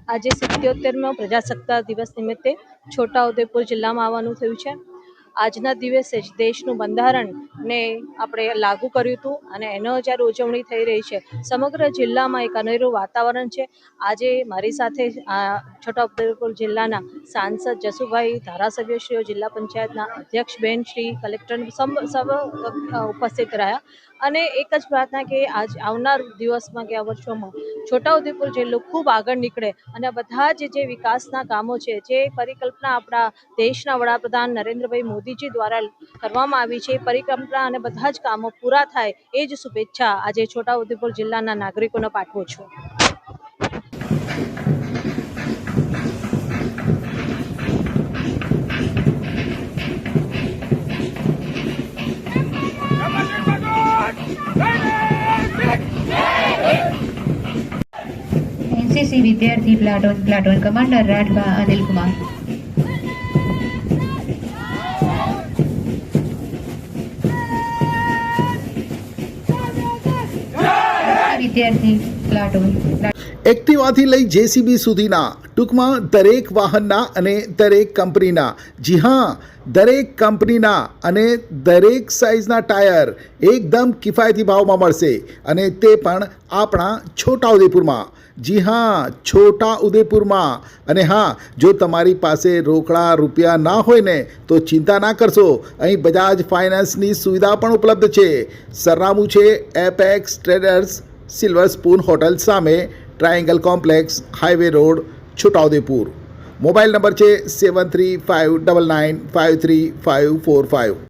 આજે 77મો પ્રજાસત્તાક દિવસ નિમિત્તે છોટાઉદેપુર જિલ્લામાં આવવાનું થયું છે। આજના દિવસે જ દેશનું બંધારણને આપણે લાગુ કર્યું હતું અને એનો જ્યારે ઉજવણી થઈ રહી છે, સમગ્ર જિલ્લામાં એક અનેરું વાતાવરણ છે। આજે મારી સાથે છોટાઉદેપુર જિલ્લાના સાંસદ જસુભાઈ, ધારાસભ્યશ્રીઓ, જિલ્લા પંચાયતના અધ્યક્ષ બેન શ્રી, કલેક્ટર સૌ ઉપસ્થિત રહ્યા અને એક જ પ્રાર્થના કે આજ આવનાર દિવસમાં કે આ વર્ષોમાં છોટાઉદેપુર જિલ્લો ખૂબ આગળ નીકળે અને બધા જે વિકાસના કામો છે, જે પરિકલ્પના આપણા દેશના વડાપ્રધાન નરેન્દ્રભાઈ મોદીજી દ્વારા કરવામાં આવી છે, એ પરિકલ્પના અને બધા જ કામો પૂરા થાય એ જ શુભેચ્છા આજે છોટાઉદેપુર જિલ્લાના નાગરિકોને પાઠવું છું। एनसीसी विद्यार्थी प्लाटून कमांडर राठवा अनिल कुमार। विद्यार्थी प्लाटून एक्टिवाથી લઈ જેસીબી સુધીના, ટૂંકમાં દરેક વાહનના અને દરેક કંપનીના, જી હા, દરેક કંપનીના અને દરેક સાઇઝના ટાયર એકદમ કિફાયતી ભાવમાં મળશે અને તે પણ આપણા છોટાઉદેપુરમાં। જી હા, છોટાઉદેપુરમાં। અને હા, જો તમારી પાસે રોકડા રૂપિયા ના હોય ને તો ચિંતા ના કરશો, અહીં બજાજ ફાઇનાન્સની સુવિધા પણ ઉપલબ્ધ છે। સરનામું છે apex traders, silver spoon hotel સામે, triangle complex, highway road, Chhotaudepur. Mobile number છે 7359953545।